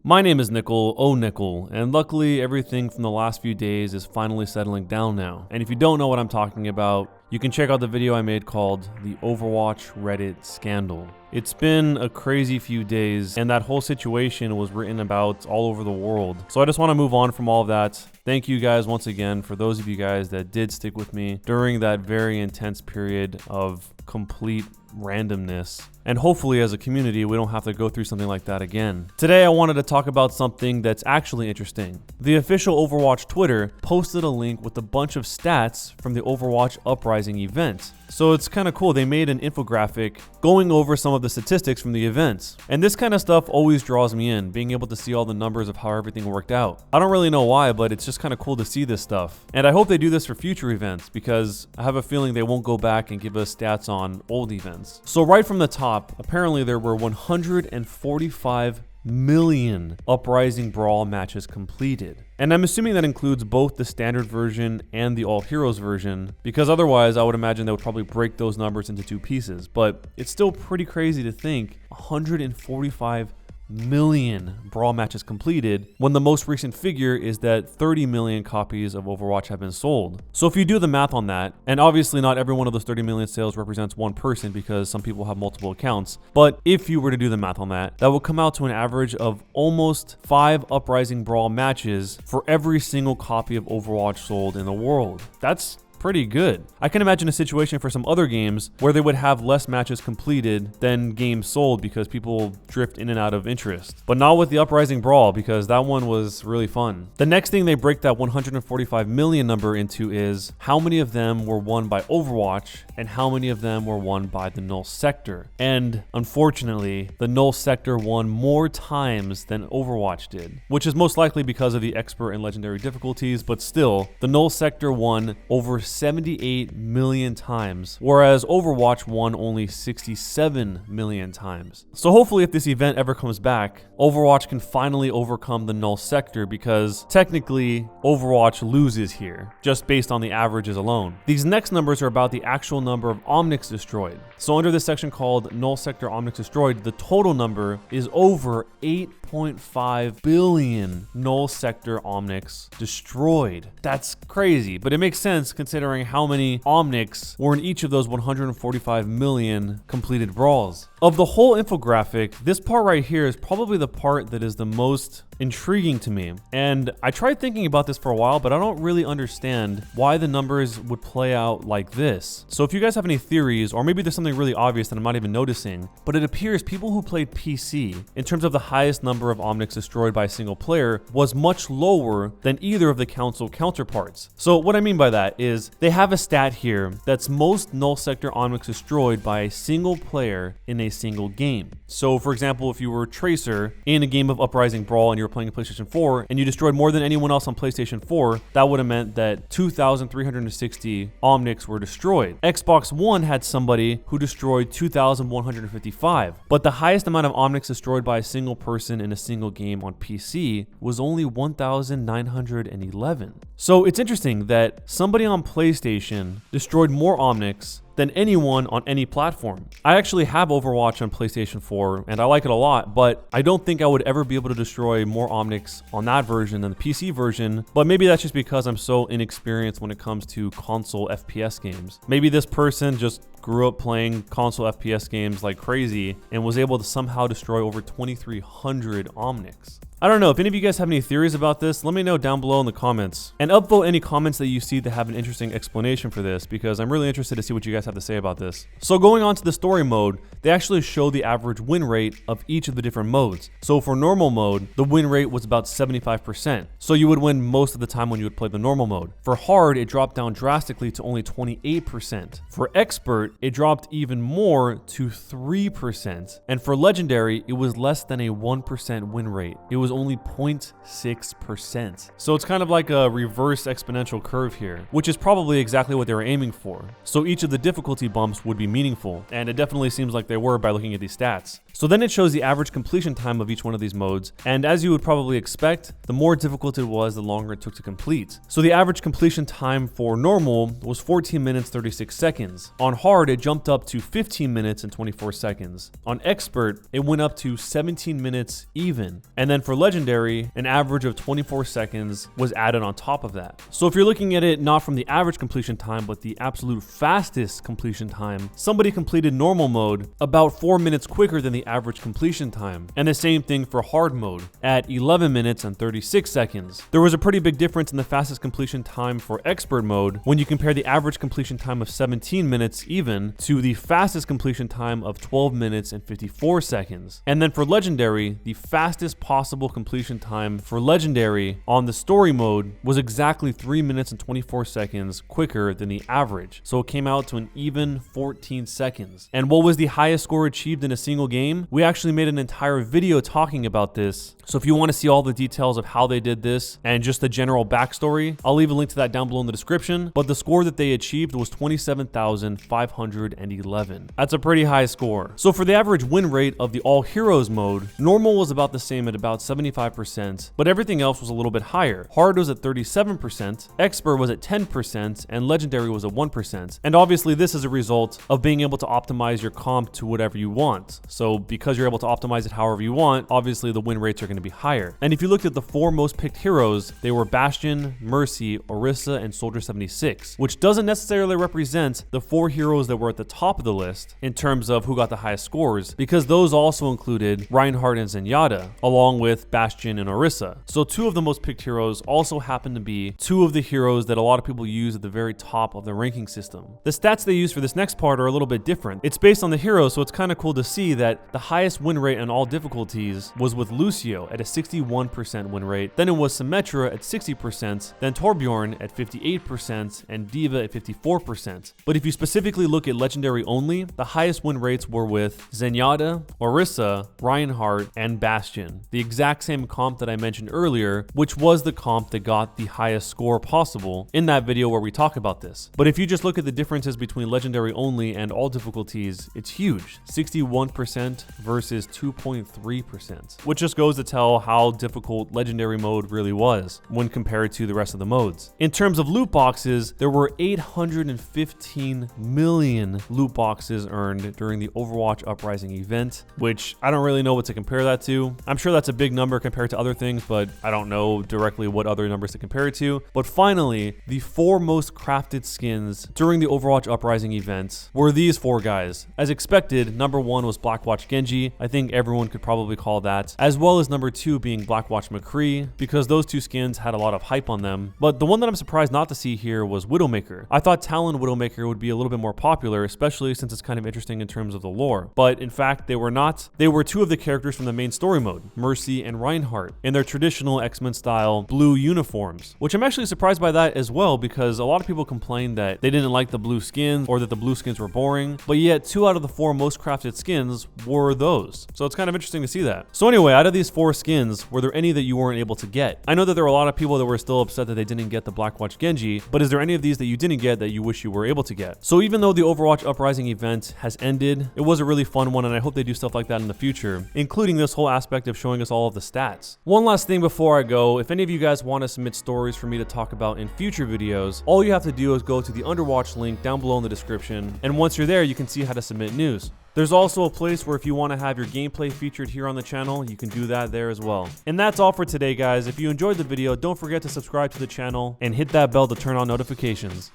My name is Nickel, oh Nickel, and luckily everything from the last few days is finally settling down now. And if you don't know what I'm talking about, you can check out the video I made called The Overwatch Reddit Scandal. It's been a crazy few days, and that whole situation was written about all over the world. So I just want to move on from all of that. Thank you guys once again for those of you guys that did stick with me during that very intense period of complete randomness. And hopefully as a community, we don't have to go through something like that again. Today, I wanted to talk about something that's actually interesting. The official Overwatch Twitter posted a link with a bunch of stats from the Overwatch Uprising event. So it's kind of cool. They made an infographic going over some of the statistics from the events. And this kind of stuff always draws me in, being able to see all the numbers of how everything worked out. I don't really know why, but it's just kind of cool to see this stuff. And I hope they do this for future events because I have a feeling they won't go back and give us stats on old events. So right from the top, apparently there were 145 million Uprising Brawl matches completed. And I'm assuming that includes both the standard version and the all heroes version, because otherwise I would imagine they would probably break those numbers into two pieces. But it's still pretty crazy to think 145 million Brawl matches completed when the most recent figure is that 30 million copies of Overwatch have been sold. So if you do the math on that, and obviously not every one of those 30 million sales represents one person because some people have multiple accounts, but if you were to do the math on that, that would come out to an average of almost 5 Uprising Brawl matches for every single copy of Overwatch sold in the world. That's pretty good. I can imagine a situation for some other games where they would have less matches completed than games sold because people drift in and out of interest. But not with the Uprising Brawl, because that one was really fun. The next thing they break that 145 million number into is how many of them were won by Overwatch and how many of them were won by the Null sector. And unfortunately, the Null sector won more times than Overwatch did, which is most likely because of the expert and legendary difficulties, but still, the Null sector won over 78 million times, whereas Overwatch won only 67 million times. So hopefully if this event ever comes back, Overwatch can finally overcome the Null sector, because technically Overwatch loses here, just based on the averages alone. These next numbers are about the actual number of Omnics destroyed. So under this section called Null sector Omnics destroyed, the total number is over 8.5 billion Null sector Omnics destroyed. That's crazy, but it makes sense considering how many Omnics were in each of those 145 million completed brawls. Of the whole infographic, this part right here is probably the part that is the most intriguing to me. And I tried thinking about this for a while, but I don't really understand why the numbers would play out like this. So if you guys have any theories, or maybe there's something really obvious that I'm not even noticing, but it appears people who played PC, in terms of the highest number of Omnics destroyed by a single player, was much lower than either of the console counterparts. So what I mean by that is they have a stat here that's most Null sector Omnics destroyed by a single player in a single game. So for example, if you were Tracer in a game of Uprising Brawl and you were playing a PlayStation 4 and you destroyed more than anyone else on PlayStation 4, that would have meant that 2,360 Omnics were destroyed. Xbox One had somebody who destroyed 2,155, but the highest amount of Omnics destroyed by a single person in a single game on PC was only 1,911. So it's interesting that somebody on PlayStation destroyed more Omnics than anyone on any platform. I actually have Overwatch on PlayStation 4 and I like it a lot, but I don't think I would ever be able to destroy more Omnics on that version than the PC version, but maybe that's just because I'm so inexperienced when it comes to console FPS games. Maybe this person just grew up playing console FPS games like crazy and was able to somehow destroy over 2,300 Omnics. I don't know, if any of you guys have any theories about this, let me know down below in the comments. And upvote any comments that you see that have an interesting explanation for this, because I'm really interested to see what you guys have to say about this. So going on to the story mode, they actually show the average win rate of each of the different modes. So for normal mode, the win rate was about 75%. So you would win most of the time when you would play the normal mode. For hard, it dropped down drastically to only 28%. For expert, it dropped even more to 3%. And for legendary, it was less than a 1% win rate. It was only 0.6%. So it's kind of like a reverse exponential curve here, which is probably exactly what they were aiming for. So each of the difficulty bumps would be meaningful, and it definitely seems like they were by looking at these stats. So then it shows the average completion time of each one of these modes, and as you would probably expect, the more difficult it was, the longer it took to complete. So the average completion time for normal was 14 minutes 36 seconds. On hard, it jumped up to 15 minutes and 24 seconds. On expert, it went up to 17 minutes even. And then for Legendary, an average of 24 seconds was added on top of that. So if you're looking at it not from the average completion time, but the absolute fastest completion time, somebody completed normal mode about 4 minutes quicker than the average completion time. And the same thing for hard mode at 11 minutes and 36 seconds. There was a pretty big difference in the fastest completion time for expert mode when you compare the average completion time of 17 minutes even to the fastest completion time of 12 minutes and 54 seconds. And then for Legendary, the fastest possible completion time for Legendary on the story mode was exactly 3 minutes and 24 seconds quicker than the average. So it came out to an even 14 seconds. And what was the highest score achieved in a single game? We actually made an entire video talking about this. So if you want to see all the details of how they did this and just the general backstory, I'll leave a link to that down below in the description. But the score that they achieved was 27,511. That's a pretty high score. So for the average win rate of the all heroes mode, normal was about the same at about 75%, but everything else was a little bit higher. Hard was at 37%, expert was at 10%, and legendary was at 1%. And obviously this is a result of being able to optimize your comp to whatever you want. So because you're able to optimize it however you want, obviously the win rates are going to be higher. And if you looked at the 4 most picked heroes, they were Bastion, Mercy, Orisa, and Soldier 76, which doesn't necessarily represent the 4 heroes that were at the top of the list in terms of who got the highest scores, because those also included Reinhardt and Zenyatta, along with Bastion and Orisa. So 2 of the most picked heroes also happen to be 2 of the heroes that a lot of people use at the very top of the ranking system. The stats they use for this next part are a little bit different. It's based on the hero, so it's kind of cool to see that the highest win rate in all difficulties was with Lucio at a 61% win rate, then it was Symmetra at 60%, then Torbjorn at 58%, and Diva at 54%. But if you specifically look at Legendary only, the highest win rates were with Zenyatta, Orisa, Reinhardt, and Bastion. The exact same comp that I mentioned earlier, which was the comp that got the highest score possible in that video where we talk about this. But if you just look at the differences between Legendary only and all difficulties, it's huge. 61% versus 2.3%, which just goes to tell how difficult Legendary mode really was when compared to the rest of the modes. In terms of loot boxes, there were 815 million loot boxes earned during the Overwatch Uprising event, which I don't really know what to compare that to. I'm sure that's a big number compared to other things, but I don't know directly what other numbers to compare it to. But finally, the 4 most crafted skins during the Overwatch Uprising event were these 4 guys. As expected, number 1 was Blackwatch Genji. I think everyone could probably call that, as well as number 2 being Blackwatch McCree, because those 2 skins had a lot of hype on them. But the one that I'm surprised not to see here was Widowmaker. I thought Talon Widowmaker would be a little bit more popular, especially since it's kind of interesting in terms of the lore. But in fact, they were not. They were 2 of the characters from the main story mode, Mercy and Reinhardt, in their traditional X-Men style blue uniforms, which I'm actually surprised by that as well, because a lot of people complained that they didn't like the blue skins or that the blue skins were boring, but yet 2 out of the 4 most crafted skins were those. So it's kind of interesting to see that. So anyway, out of these 4 skins, were there any that you weren't able to get? I know that there were a lot of people that were still upset that they didn't get the Blackwatch Genji, but is there any of these that you didn't get that you wish you were able to get? So even though the Overwatch Uprising event has ended, it was a really fun one, and I hope they do stuff like that in the future, including this whole aspect of showing us all of the stats. One last thing before I go, if any of you guys want to submit stories for me to talk about in future videos, all you have to do is go to the Underwatch link down below in the description, and once you're there, you can see how to submit news. There's also a place where if you want to have your gameplay featured here on the channel, you can do that there as well. And that's all for today, guys. If you enjoyed the video, don't forget to subscribe to the channel and hit that bell to turn on notifications.